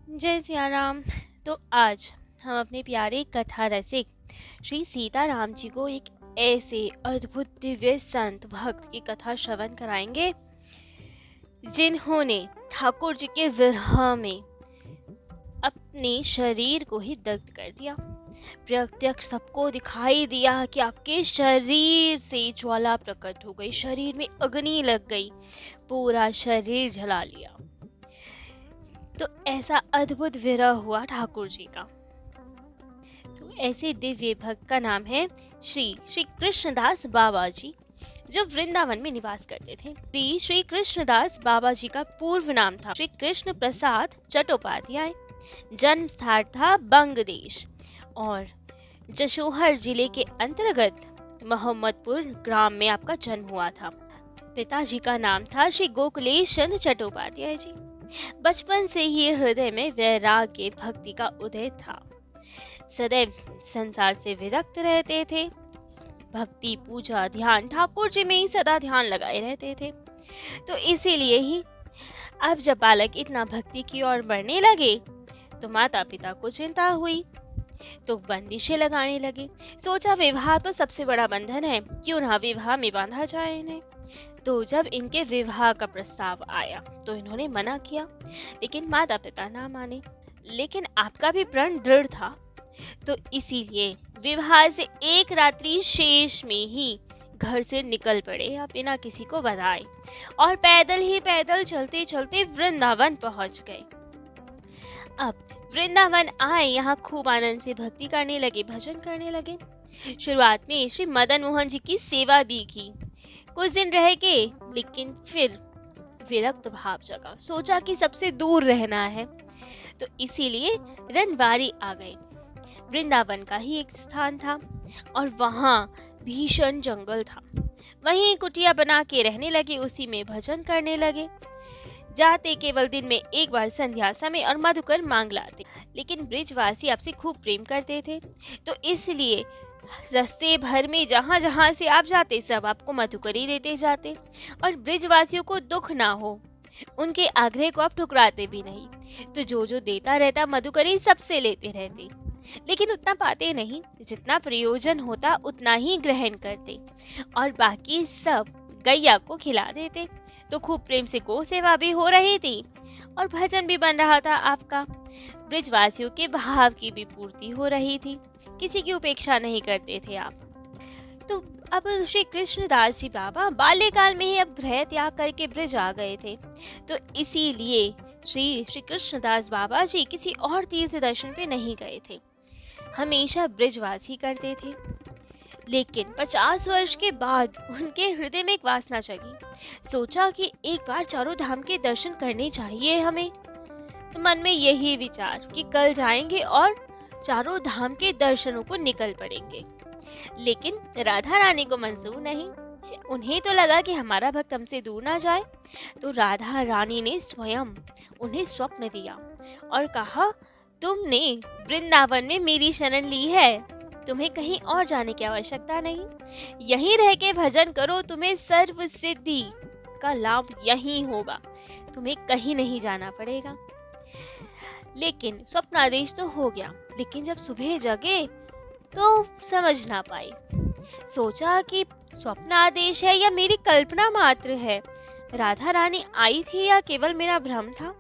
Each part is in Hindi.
जय सिया राम। तो आज हम अपने प्यारे कथा रसिक श्री सीताराम जी को एक ऐसे अद्भुत दिव्य संत भक्त की कथा श्रवण कराएंगे जिन्होंने ठाकुर जी के विरह में अपने शरीर को ही दग्ध कर दिया। प्रत्यक्ष सबको दिखाई दिया कि आपके शरीर से ज्वाला प्रकट हो गई, शरीर में अग्नि लग गई, पूरा शरीर जला लिया। तो ऐसा अद्भुत विरह हुआ ठाकुर जी का। तो ऐसे दिव्य भक्त का नाम है श्री कृष्णदास बाबा जी, जो वृंदावन में निवास करते थे। श्री कृष्णदास बाबा जी का पूर्व नाम था श्री कृष्ण प्रसाद चट्टोपाध्याय। जन्म स्थान था बंगदेश और जशोहर जिले के अंतर्गत मोहम्मदपुर ग्राम में आपका जन्म हुआ था। पिताजी का नाम था श्री गोकुलेश चंद्र चट्टोपाध्याय जी। बचपन से ही हृदय में वैराग्य भक्ति का उदय था। सदैव संसार से विरक्त रहते थे। भक्ति, पूजा, ध्यान ठाकुर जी में ही सदा ध्यान लगाए रहते थे। तो इसीलिए ही अब जब बालक इतना भक्ति की ओर बढ़ने लगे तो माता पिता को चिंता हुई, तो बंदिशें लगाने लगे। सोचा विवाह तो सबसे बड़ा बंधन है, क्यों ना विवाह में बांधा जाए इन्हें। तो जब इनके विवाह का प्रस्ताव आया तो इन्होंने मना किया, लेकिन माता पिता ना माने। लेकिन आपका भी प्रण दृढ़ था, तो इसीलिए विवाह से एक रात्रि शेष में ही घर से निकल पड़े आप बिना किसी को बताए, और पैदल ही पैदल चलते चलते वृंदावन पहुंच गए। अब वृंदावन आए, यहाँ खूब आनंद से भक्ति करने लगे, भजन करने लगे। शुरुआत में श्री मदन मोहन जी की सेवा भी की कुछ दिन रह के, लेकिन फिर विरक्त भाव जगा। सोचा कि सबसे दूर रहना है, तो इसीलिए रनवारी आ गए। वृंदावन का ही एक स्थान था और वहाँ भीषण जंगल था। वहीं कुटिया बना के रहने लगे, उसी में भजन करने लगे। जाते केवल दिन में एक बार संध्या समय और मधुकर मांग लाते। लेकिन ब्रिजवासी आपसे खूब प्रेम करते थे, तो इसलिए रास्ते भर में जहाँ जहाँ से आप जाते सब आपको मधुकरी देते जाते, और ब्रिजवासियों को दुख ना हो उनके आग्रह को आप ठुकराते भी नहीं। तो जो जो देता रहता मधुकरी सबसे लेते रहते, लेकिन उतना पाते नहीं, जितना प्रयोजन होता उतना ही ग्रहण करते, और बाकी सब गैया को खिला देते। तो खूब प्रेम से गौ सेवा भी हो रही थी और भजन भी बन रहा था आपका। ब्रिजवासियों के भाव की भी पूर्ति हो रही थी, किसी की उपेक्षा नहीं करते थे आप। तो अब श्री कृष्णदास जी बाबा बाल्यकाल में ही अब गृह त्याग करके ब्रिज आ गए थे, तो इसीलिए श्री कृष्णदास बाबा जी किसी और तीर्थ दर्शन पे नहीं गए थे, हमेशा ब्रिजवासी करते थे। लेकिन 50 वर्ष के बाद उनके हृदय में एक वासना जगी। सोचा कि एक बार चारों धाम के दर्शन करने चाहिए हमें। तो मन में यही विचार कि कल जाएंगे और चारों धाम के दर्शनों को निकल पड़ेंगे। लेकिन राधा रानी को मंजूर नहीं। उन्हें तो लगा कि हमारा भक्त हमसे दूर ना जाए। तो राधा रानी ने स्वयं उन्हें स्वप्न दिया और कहा, तुमने वृंदावन में मेरी शरण ली है, तुम्हें कहीं और जाने की आवश्यकता नहीं। यहीं रह के भजन करो, तुम्हें सर्व सिद्धि का लाभ यहीं होगा, तुम्हें कहीं नहीं जाना पड़ेगा। लेकिन स्वप्नादेश तो हो गया, लेकिन जब सुबह जगे तो समझ ना पाई। सोचा कि स्वप्नादेश है या मेरी कल्पना मात्र है, राधा रानी आई थी या केवल मेरा भ्रम था,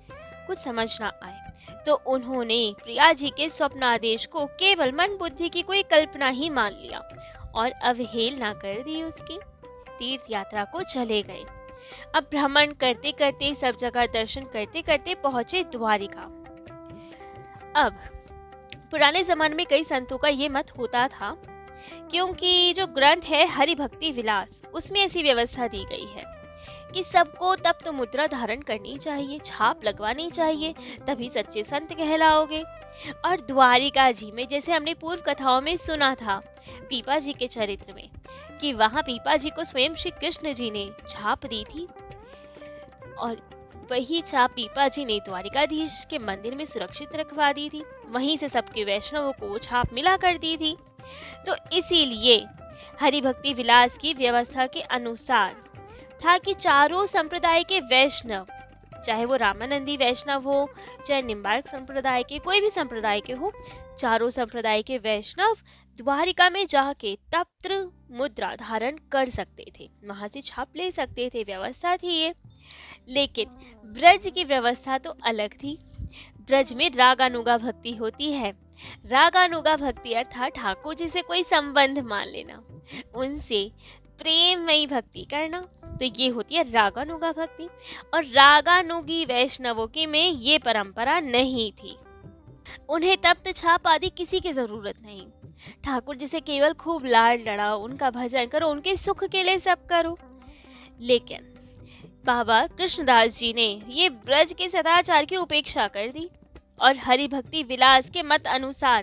कुछ समझ ना आए। तो उन्होंने प्रिया जी के स्वप्नादेश को केवल मन बुद्धि की कोई कल्पना ही मान लिया और अवहेलना कर दी उसकी। तीर्थ यात्रा को चले गए। अब भ्रमण करते करते, सब जगह दर्शन करते करते पहुंचे द्वारिका। अब पुराने जमाने में कई संतों का ये मत होता था, क्योंकि जो ग्रंथ है हरि भक्ति विलास, उसमें ऐसी व्यवस्था दी गई है कि सबको तब तो मुद्रा धारण करनी चाहिए, छाप लगवानी चाहिए, तभी सच्चे संत कहलाओगे। और द्वारिका जी में, जैसे हमने पूर्व कथाओं में सुना था पीपा जी के चरित्र में, कि वहाँ पीपा जी को स्वयं श्री कृष्ण जी ने छाप दी थी, और वही छाप पीपा जी ने द्वारिकाधीश के मंदिर में सुरक्षित रखवा दी थी। वहीं से सबके वैष्णवों को वो छाप मिला कर दी थी। तो इसीलिए हरि भक्ति विलास की व्यवस्था के अनुसार था कि चारों संप्रदाय के वैष्णव चाहे वो रामानंदी वैष्णव हो, चाहे निम्बार्क संप्रदाय के, कोई भी संप्रदाय के हो, चारों संप्रदाय के वैष्णव द्वारिका में जाके तप्त मुद्रा धारण कर सकते थे, वहां से छाप ले सकते थे, व्यवस्था थी ये। लेकिन ब्रज की व्यवस्था तो अलग थी। ब्रज में रागानुगा भक्ति होती है। रागानुगा भक्ति अर्थात ठाकुर जी से कोई संबंध मान लेना, उनसे प्रेममयी भक्ति करना, तो ये होती है रागानुगा भक्ति। और रागानुगी वैष्णवों की में ये परंपरा नहीं थी। उन्हें तप्त छाप आदि किसी की जरूरत नहीं। ठाकुर जी से केवल खूब लाड लड़ाओ, उनका भजन करो, उनके सुख के लिए सब करो। लेकिन बाबा कृष्णदास जी ने ये ब्रज के सदाचार की उपेक्षा कर दी और हरि भक्ति विलास के मत अनुसार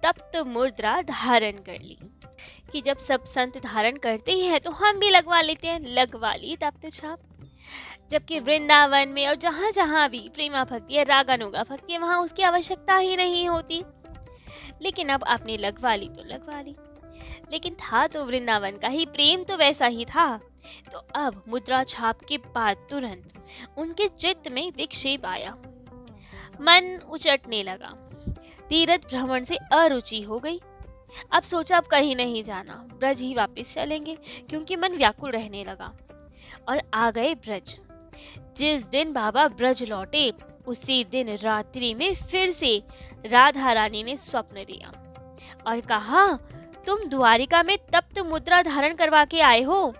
तप्त मुद्रा धारण कर ली कि जब सब संत धारण करते ही हैं तो हम भी लगवा लेते हैं, लगवा ली तप्त छाप। जबकि वृंदावन में और जहाँ जहाँ भी प्रेमा भक्ति है, रागानुगा भक्ति है, वहाँ उसकी आवश्यकता ही नहीं होती। लेकिन अब आपने लगवा ली तो लगवा ली। लेकिन था तो वृंदावन का ही, प्रेम तो वैसा ही था। तो अब मुद्रा छाप के बाद तुरंत उनके चित्त में विक्षेप आया, मन उचटने लगा, तीर्थ भ्रमण से अरुचि हो गई। अब सोचा अब कहीं नहीं जाना, ब्रज ही वापस चलेंगे, क्योंकि मन व्याकुल रहने लगा। और आ गए ब्रज। जिस दिन बाबा ब्रज लौटे उसी दिन रात्रि में फिर से राधा रानी ने स्वप्न दिया और कहा, तुम द्वारिका में तप्त मुद्रा धारण करवा के आए हो,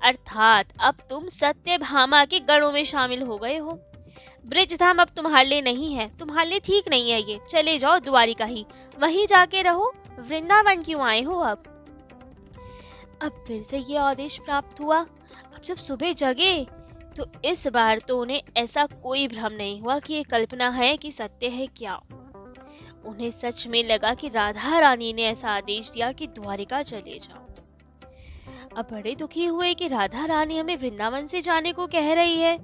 अर्थात अब तुम सत्यभामा के गणों में शामिल हो गए हो। ब्रिजधाम अब तुम्हारे लिए नहीं है, तुम्हारे लिए ठीक नहीं है ये, चले जाओ द्वारिका ही, वहीं जाके रहो, वृंदावन क्यों आए हो अब फिर से ये आदेश प्राप्त हुआ। अब जब सुबह जगे तो इस बार तो उन्हें ऐसा कोई भ्रम नहीं हुआ कि ये कल्पना है कि सत्य है क्या। उन्हें सच में लगा कि राधा रानी ने ऐसा आदेश दिया कि द्वारिका चले जाओ। अब बड़े दुखी हुए कि राधा रानी हमें वृंदावन से जाने को कह रही है,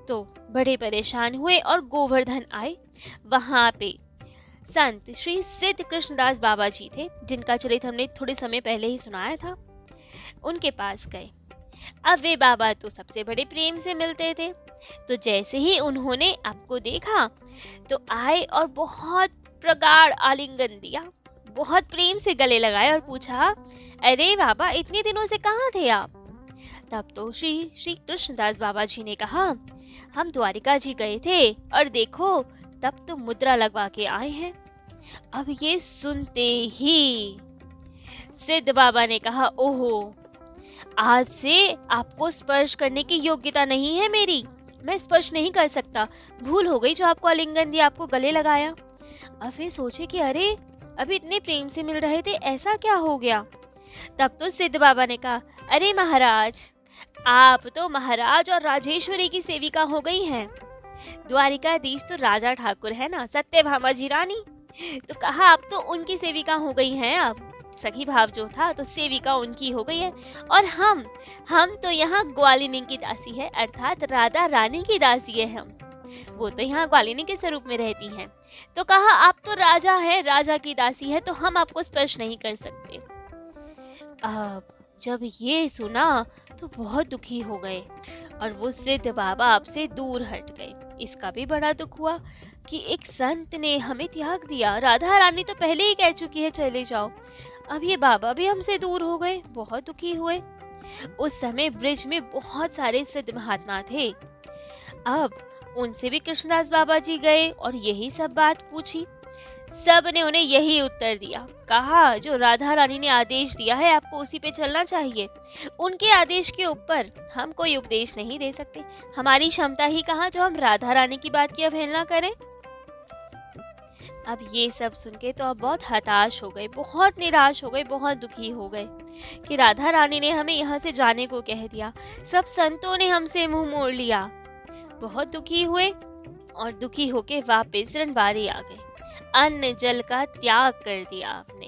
तो बड़े परेशान हुए और गोवर्धन आए। वहां पे संत श्री सिद्ध कृष्णदास बाबा जी थे, जिनका चरित्र हमने थोड़े समय पहले ही सुनाया था। उनके पास गए। अब वे बाबा तो सबसे बड़े प्रेम से मिलते थे, तो जैसे ही उन्होंने आपको देखा तो आए और बहुत प्रगाढ़ आलिंगन दिया, बहुत प्रेम से गले लगाए और पूछा, अरे बाबा इतने दिनों से कहाँ थे आप। तब तो श्री कृष्णदास बाबा जी ने कहा, हम द्वारिका जी गए थे और देखो तब तो मुद्रा लगवा के आए हैं। अब ये सुनते ही सिद्ध बाबा ने कहा, ओहो, आज से आपको स्पर्श करने की योग्यता नहीं है मेरी, मैं स्पर्श नहीं कर सकता, भूल हो गई जो आपको आलिंगन दिया, आपको गले लगाया। अब वे सोचे कि अरे अभी इतने प्रेम से मिल रहे थे, ऐसा क्या हो गया। तब तो सिद्ध बाबा ने कहा, अरे महाराज, आप तो महाराज और राजेश्वरी की सेविका हो गई हैं। द्वारिकाधीश तो राजा ठाकुर है ना, सत्यभामा जी रानी, तो कहा आप तो उनकी सेविका हो गई हैं। आप सखी भाव जो था तो सेविका उनकी हो गई है, और हम तो यहाँ ग्वालिनी की दासी है, अर्थात राधा रानी की दासी है हम। वो तो यहाँ ग्वालिनी के स्वरूप में रहती हैं। तो कहा आप तो राजा है, राजा की दासी है, तो हम आपको स्पर्श नहीं कर सकते। अब जब ये सुना तो बहुत दुखी हो गए और वो सिद्ध बाबा आपसे दूर हट गए। इसका भी बड़ा दुख हुआ कि एक संत ने हमें त्याग दिया, राधा रानी तो पहले ही कह चुकी है चले जाओ, अब ये बाबा भी हमसे दूर हो गए। बहुत दुखी हुए। उस समय ब्रिज में बहुत सारे सिद्ध महात्मा थे। अब उनसे भी कृष्णदास बाबा जी गए और यही सब बात पूछी। सब ने उन्हें यही उत्तर दिया, कहा जो राधा रानी ने आदेश दिया है आपको उसी पे चलना चाहिए, उनके आदेश के ऊपर हम कोई उपदेश नहीं दे सकते, हमारी क्षमता ही कहाँ जो हम राधा रानी की बात की अवहेलना करें। अब ये सब सुन के तो अब बहुत हताश हो गए, बहुत निराश हो गए, बहुत दुखी हो गए कि राधा रानी ने हमें यहाँ से जाने को कह दिया, सब संतों ने हमसे मुंह मोड़ लिया। बहुत दुखी हुए और दुखी होके वापस रनबारी आ गए। अन्न जल का त्याग कर दिया आपने।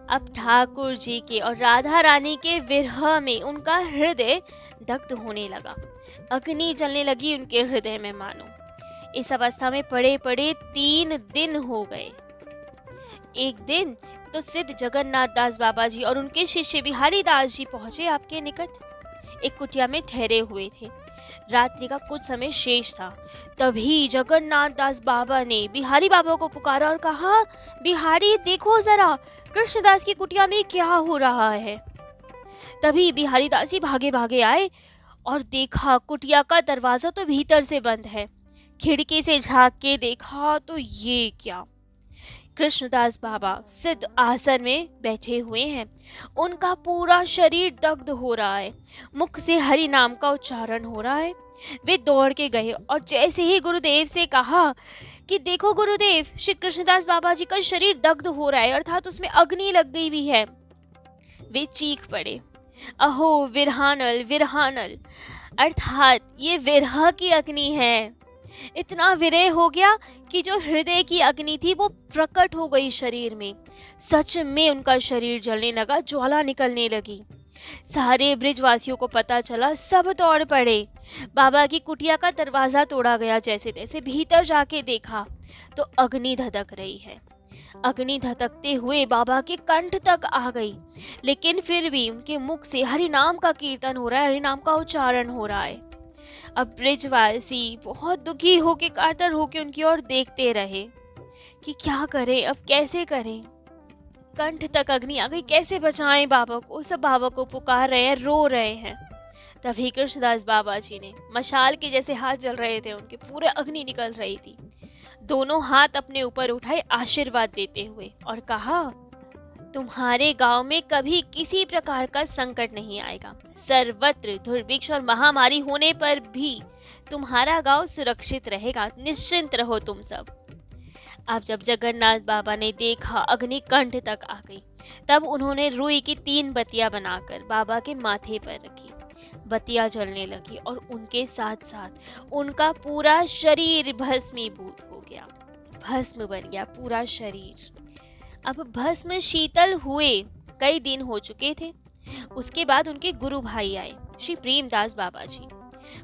अब ठाकुर जी के और राधा रानी के विरह में उनका हृदय दग्ध होने लगा, अग्नि जलने लगी उनके हृदय में मानो। इस अवस्था में पड़े पड़े 3 दिन हो गए। एक दिन तो सिद्ध जगन्नाथ दास बाबा जी और उनके शिष्य बिहारी दास जी पहुंचे आपके निकट, एक कुटिया में ठहरे हुए थे। रात्रि का कुछ समय शेष था। तभी जगन्नाथ दास बाबा ने बिहारी बाबा को पुकारा और कहा, बिहारी देखो जरा, कृष्णदास की कुटिया में क्या हो रहा है। तभी बिहारी दास जी भागे भागे आए और देखा कुटिया का दरवाजा तो भीतर से बंद है। खिड़की से झांक के देखा तो ये क्या, कृष्णदास बाबा सिद्ध आसन में बैठे हुए हैं। उनका पूरा शरीर दग्ध हो रहा है, मुख से हरि नाम का उच्चारण हो रहा है। वे दौड़ के गए और जैसे ही गुरुदेव से कहा कि देखो गुरुदेव, श्री कृष्णदास बाबा जी का शरीर दग्ध हो रहा है, अर्थात उसमें अग्नि लग गई हुई है, वे चीख पड़े, अहो विरहानल विरहानल, अर्थात ये विरह की अग्नि है। इतना विरह हो गया कि जो हृदय की अग्नि थी वो प्रकट हो गई शरीर में। सच में उनका शरीर जलने लगा, ज्वाला निकलने लगी। सारे ब्रिजवासियों को पता चला, सब दौड़ पड़े। बाबा की कुटिया का दरवाजा तोड़ा गया, जैसे तैसे भीतर जाके देखा तो अग्नि धधक रही है। अग्नि धधकते हुए बाबा के कंठ तक आ गई, लेकिन फिर भी उनके मुख से हरि नाम का कीर्तन हो रहा है, हरि नाम का उच्चारण हो रहा है। अब ब्रिजवासी बहुत दुखी होके, कातर होके उनकी ओर देखते रहे कि क्या करें, अब कैसे करें। कंठ तक अग्नि आ गई, कैसे बचाएं बाबा को। सब बाबा को पुकार रहे हैं, रो रहे हैं। तभी कृष्णदास बाबा जी ने, मशाल के जैसे हाथ जल रहे थे उनके, पूरे अग्नि निकल रही थी, दोनों हाथ अपने ऊपर उठाए आशीर्वाद देते हुए और कहा, तुम्हारे गांव में कभी किसी प्रकार का संकट नहीं आएगा। सर्वत्र दुर्भिक्ष और महामारी होने पर भी तुम्हारा गांव सुरक्षित रहेगा, निश्चिंत रहो तुम सब। अब जब जगन्नाथ बाबा ने देखा अग्नि कंठ तक आ गई, तब उन्होंने रुई की 3 बत्तियां बनाकर बाबा के माथे पर रखी। बत्तियां जलने लगी और उनके साथ साथ उनका पूरा शरीर भस्मीभूत हो गया, भस्म बन गया पूरा शरीर। अब भस्म शीतल हुए कई दिन हो चुके थे। उसके बाद उनके गुरु भाई आए, श्री प्रेमदास बाबा जी।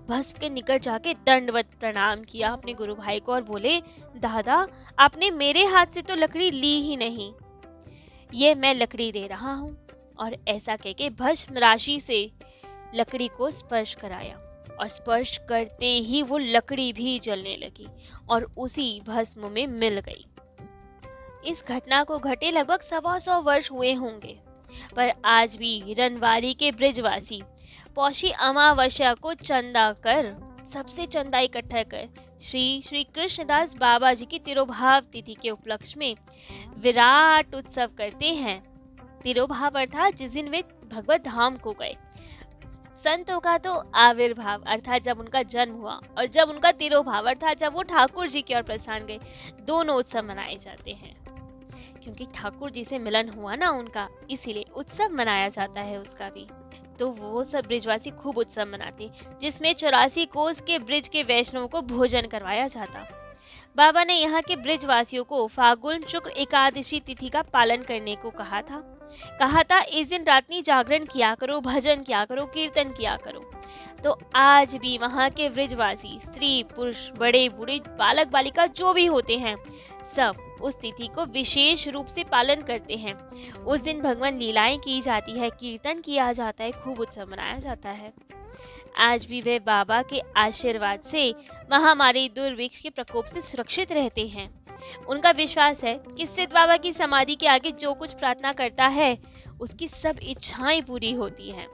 भस्म के निकट जाके दंडवत प्रणाम किया अपने गुरु भाई को और बोले, दादा आपने मेरे हाथ से तो लकड़ी ली ही नहीं, ये मैं लकड़ी दे रहा हूँ। और ऐसा कह के भस्म राशि से लकड़ी को स्पर्श कराया और स्पर्श करते ही वो लकड़ी भी जलने लगी और उसी भस्म में मिल गई। इस घटना को घटे लगभग 125 वर्ष हुए होंगे, पर आज भी रनवारी के ब्रिजवासी पौषी अमावस्या को चंदा कर, सबसे चंदा इकट्ठा कर श्री कृष्णदास बाबा जी की तिरोभाव तिथि के उपलक्ष्य में विराट उत्सव करते हैं। तिरोभाव अर्थात जिस दिन वे भगवत धाम को गए। संतों का तो आविर्भाव अर्थात जब उनका जन्म हुआ, और जब उनका तिरोभाव अर्थात जब वो ठाकुर जी की ओर प्रस्थान गए, दोनों उत्सव मनाए जाते हैं। क्योंकि ठाकुर जी से मिलन हुआ ना उनका, इसीलिए उत्सव मनाया जाता है उसका भी। तो वो सब ब्रिजवासी खूब उत्सव मनाते, जिसमें 84 कोस के ब्रिज के वैष्णवों को भोजन करवाया जाता। बाबा ने यहाँ के ब्रिजवासियों को फागुन शुक्ल एकादशी तिथि का पालन करने को कहा था इस दिन रात्रि जागरण किया करो, भजन किया करो, कीर्तन किया करो। तो आज भी वहाँ के ब्रिजवासी स्त्री पुरुष बड़े बूढ़े बालक बालिका जो भी होते हैं, सब उस तिथि को विशेष रूप से पालन करते हैं। उस दिन भगवान लीलाएं की जाती है, कीर्तन किया जाता है, खूब उत्सव मनाया जाता है। आज भी वे बाबा के आशीर्वाद से महामारी दुर्भिक्ष के प्रकोप से सुरक्षित रहते हैं। उनका विश्वास है कि सिद्ध बाबा की समाधि के आगे जो कुछ प्रार्थना करता है उसकी सब इच्छाएं पूरी होती हैं।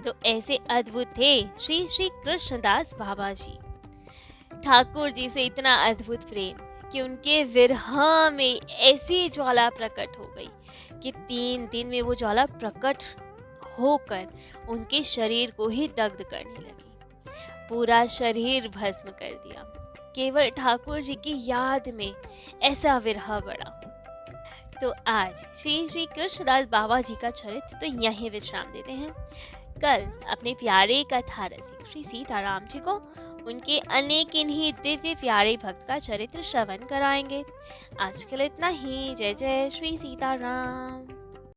तो ऐसे अद्भुत थे श्री श्री कृष्णदास बाबा जी। ठाकुर जी से इतना अद्भुत प्रेम कि उनके विरह में ऐसी ज्वाला प्रकट हो गई कि 3 दिन में वो ज्वाला प्रकट होकर उनके शरीर को ही दग्ध करने लगी, पूरा शरीर भस्म कर दिया। केवल ठाकुर जी की याद में ऐसा विरह बढ़ा। तो आज श्री श्री कृष्णदास बाबा जी का चरित्र तो यहीं विश्राम देते हैं। कल अपने प्यारे कथा रसिक श्री सीताराम जी को उनके अनेक इन्हीं दिव्य प्यारे भक्त का चरित्र श्रवण कराएंगे। आज के लिए इतना ही। जय जय श्री सीताराम।